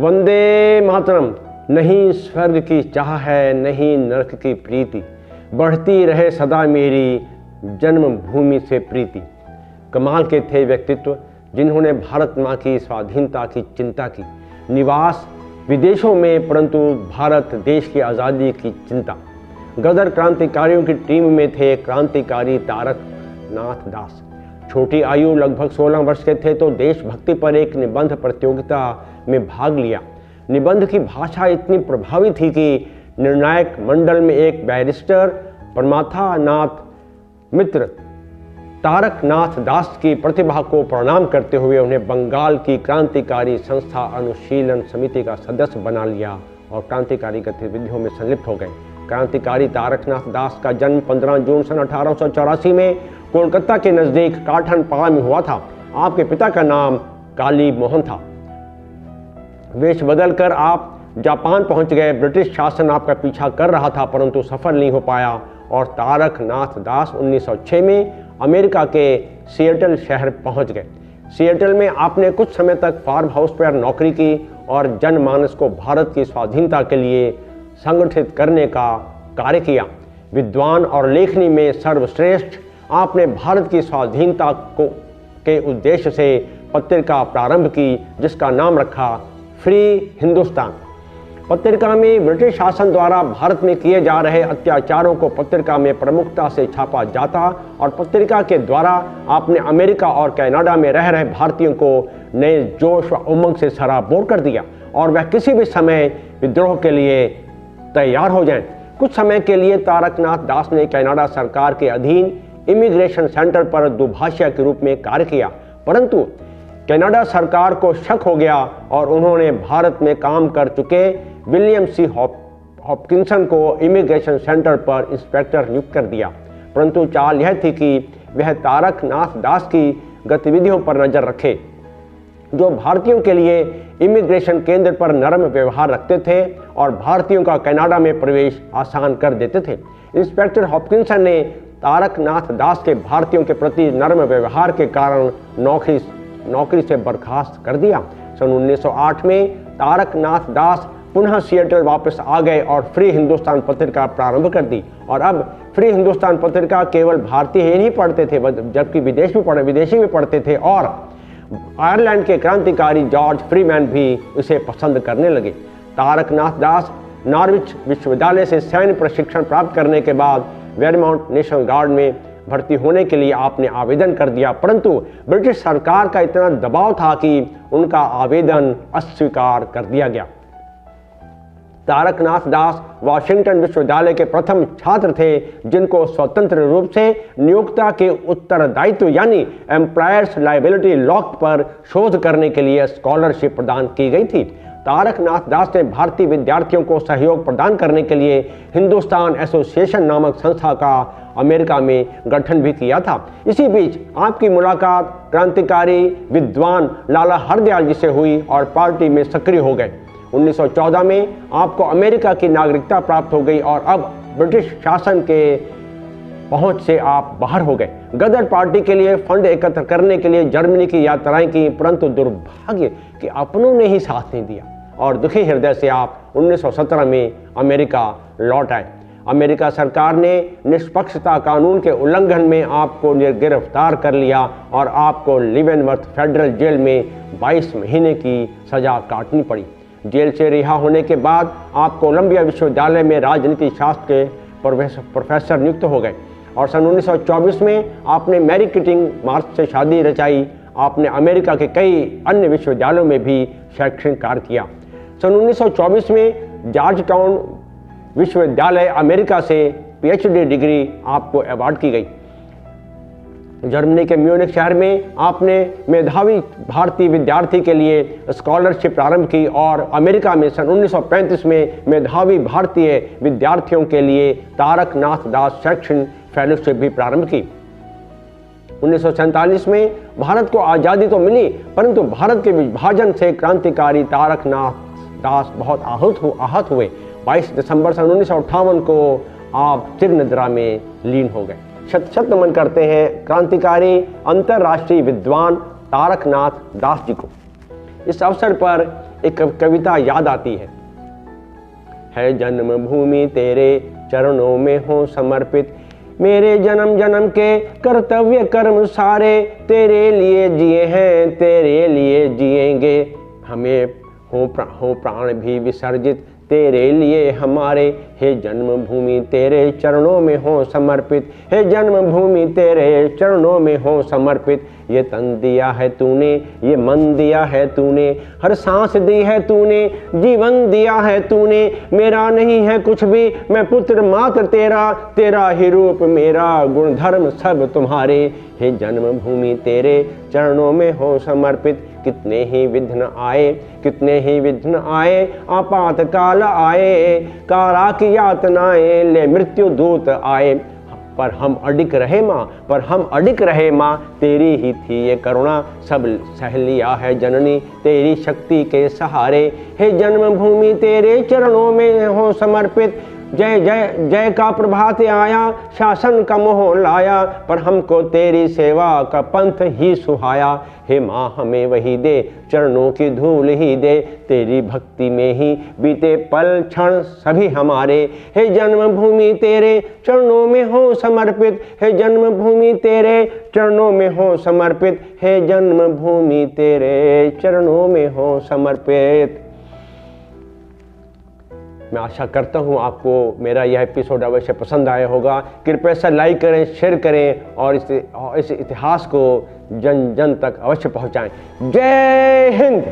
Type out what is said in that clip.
वंदे मातरम। नहीं स्वर्ग की चाह है, नहीं नरक की प्रीति, बढ़ती रहे सदा मेरी जन्मभूमि से प्रीति। कमाल के थे व्यक्तित्व जिन्होंने भारत माँ की स्वाधीनता की चिंता की, निवास विदेशों में परंतु भारत देश की आज़ादी की चिंता। गदर क्रांतिकारियों की टीम में थे क्रांतिकारी तारक नाथ दास। छोटी आयु लगभग 16 वर्ष के थे तो देशभक्ति पर एक निबंध प्रतियोगिता में भाग लिया। निबंध की भाषा इतनी प्रभावी थी कि निर्णायक मंडल में एक बैरिस्टर परमाथा नाथ मित्र तारक नाथ दास की प्रतिभा को प्रणाम करते हुए उन्हें बंगाल की क्रांतिकारी संस्था अनुशीलन समिति का सदस्य बना लिया और क्रांतिकारी गतिविधियों में संलिप्त हो गए। क्रांतिकारी तारकनाथ दास का जन्म 15 जून सन 1884 में कोलकाता के नज़दीक काठनपाड़ा में हुआ था। आपके पिता का नाम काली मोहन था। वेश बदलकर आप जापान पहुंच गए। ब्रिटिश शासन आपका पीछा कर रहा था परंतु सफल नहीं हो पाया और तारकनाथ दास 1906 में अमेरिका के सिएटल शहर पहुंच गए। सिएटल में आपने कुछ समय तक फार्म हाउस पर नौकरी की और जनमानस को भारत की स्वाधीनता के लिए संगठित करने का कार्य किया। विद्वान और लेखनी में सर्वश्रेष्ठ आपने भारत की स्वाधीनता के उद्देश्य से पत्रिका प्रारंभ की जिसका नाम रखा फ्री हिंदुस्तान। पत्रिका में ब्रिटिश शासन द्वारा भारत में किए जा रहे अत्याचारों को पत्रिका में प्रमुखता से छापा जाता और पत्रिका के द्वारा आपने अमेरिका और कनाडा में रह रहे भारतीयों को नए जोश व उमंग से सराबोर कर दिया और वह किसी भी समय विद्रोह के लिए तैयार हो जाएं। कुछ समय के लिए तारकनाथ दास ने कनाडा सरकार के अधीन इमिग्रेशन सेंटर पर दुभाषिया के रूप में कार्य किया परंतु कनाडा सरकार को शक हो गया और उन्होंने भारत में काम कर चुके विलियम सी हॉपकिंसन को इमिग्रेशन सेंटर पर इंस्पेक्टर नियुक्त कर दिया। परंतु चाल यह थी कि वह तारकनाथ दास की गतिविधियों पर नजर रखे जो भारतीयों के लिए इमिग्रेशन केंद्र पर नरम व्यवहार रखते थे और भारतीयों का कनाडा में प्रवेश आसान कर देते थे। इंस्पेक्टर हॉपकिंसन ने तारकनाथ दास के भारतीयों के प्रति नरम व्यवहार के कारण नौकरी से बर्खास्त कर दिया। सन 1908 में तारकनाथ दास पुनः सिएटल वापस आ गए और फ्री हिंदुस्तान पत्रिका प्रारंभ कर दी और अब फ्री हिंदुस्तान पत्रिका केवल भारतीय ही नहीं पढ़ते थे जबकि विदेशी भी पढ़ते थे और आयरलैंड के क्रांतिकारी जॉर्ज फ्रीमैन भी इसे पसंद करने लगे। तारकनाथ दास नॉर्विच विश्वविद्यालय से सैन्य प्रशिक्षण प्राप्त करने के बाद वेरमाउंट नेशनल गार्ड में भर्ती होने के लिए आपने आवेदन कर दिया परंतु ब्रिटिश सरकार का इतना दबाव था कि उनका आवेदन अस्वीकार कर दिया गया। तारकनाथ दास वाशिंगटन विश्वविद्यालय के प्रथम छात्र थे जिनको स्वतंत्र रूप से नियोक्ता के उत्तरदायित्व यानी एम्प्लॉयर्स लायबिलिटी लॉ पर शोध करने के लिए स्कॉलरशिप प्रदान की गई थी। तारकनाथ दास ने भारतीय विद्यार्थियों को सहयोग प्रदान करने के लिए हिंदुस्तान एसोसिएशन नामक संस्था का अमेरिका में गठन भी किया था। इसी बीच आपकी मुलाकात क्रांतिकारी विद्वान लाला हरदयाल जी से हुई और पार्टी में सक्रिय हो गए। 1914 में आपको अमेरिका की नागरिकता प्राप्त हो गई और अब ब्रिटिश शासन के पहुंच से आप बाहर हो गए। गदर पार्टी के लिए फंड एकत्र करने के लिए जर्मनी की यात्राएं की परंतु दुर्भाग्य कि अपनों ने ही साथ नहीं दिया और दुखी हृदय से आप 1917 में अमेरिका लौट आए। अमेरिका सरकार ने निष्पक्षता कानून के उल्लंघन में आपको गिरफ्तार कर लिया और आपको लिवेनवर्थ फेडरल जेल में 22 महीने की सजा काटनी पड़ी। जेल से रिहा होने के बाद आप कोलंबिया विश्वविद्यालय में राजनीति शास्त्र के प्रोफेसर नियुक्त हो गए और सन 1924 में आपने मैरी किटिंग मार्च से शादी रचाई। आपने अमेरिका के कई अन्य विश्वविद्यालयों में भी शैक्षणिक कार्य किया। सन 1924 में जॉर्ज टाउन विश्वविद्यालय अमेरिका से पीएचडी डिग्री आपको अवार्ड की गई। जर्मनी के म्यूनिख शहर में आपने मेधावी भारतीय विद्यार्थी के लिए स्कॉलरशिप प्रारंभ की और अमेरिका में सन 1935 में मेधावी भारतीय विद्यार्थियों के लिए तारकनाथ दास शैक्षणिक फेलोशिप भी प्रारंभ की। 1947 में भारत को आज़ादी तो मिली परंतु भारत के विभाजन से क्रांतिकारी तारकनाथ दास बहुत आहत हुए। 22 दिसंबर सन 1958 को आप चिरनिद्रा में लीन हो गए। शत शत नमन करते हैं क्रांतिकारी अंतर्राष्ट्रीय विद्वान तारकनाथ दास जी को। इस अवसर पर एक कविता याद आती है जन्मभूमि तेरे चरणों में हो समर्पित, मेरे जन्म जन्म के कर्तव्य कर्म सारे तेरे लिए जिए हैं, तेरे लिए जिएंगे, हमें हो प्राण भी विसर्जित तेरे लिए हमारे, हे जन्मभूमि तेरे चरणों में हो समर्पित, हे जन्मभूमि तेरे चरणों में हो समर्पित। ये तन दिया है तूने, ये मन दिया है तूने, हर सांस दी है तूने, जीवन दिया है तूने, मेरा नहीं है कुछ भी, मैं पुत्र मात्र तेरा, तेरा ही रूप मेरा, गुण धर्म सब तुम्हारे, हे जन्मभूमि तेरे चरणों में हो समर्पित। कितने ही विघ्न आए, कितने ही विघ्न आए, आपातकाल आए, कारा की यातनाएं ले मृत्यु दूत आए, पर हम अडिग रहे माँ, पर हम अडिग रहे माँ, तेरी ही थी ये करुणा, सब सह लिया है जननी तेरी शक्ति के सहारे, हे जन्मभूमि तेरे चरणों में हो समर्पित। जय जय जय का प्रभात आया, शासन का मोह लाया, पर हमको तेरी सेवा का पंथ ही सुहाया, हे माँ हमें वही दे, चरणों की धूल ही दे, तेरी भक्ति में ही बीते पल क्षण सभी हमारे, हे जन्मभूमि तेरे चरणों में हो समर्पित, हे जन्मभूमि तेरे चरणों में हो समर्पित, हे जन्मभूमि तेरे चरणों में हो समर्पित। मैं आशा करता हूँ आपको मेरा यह एपिसोड अवश्य पसंद आया होगा। कृपया से लाइक करें, शेयर करें और इस इतिहास को जन जन तक अवश्य पहुँचाएं। जय हिंद।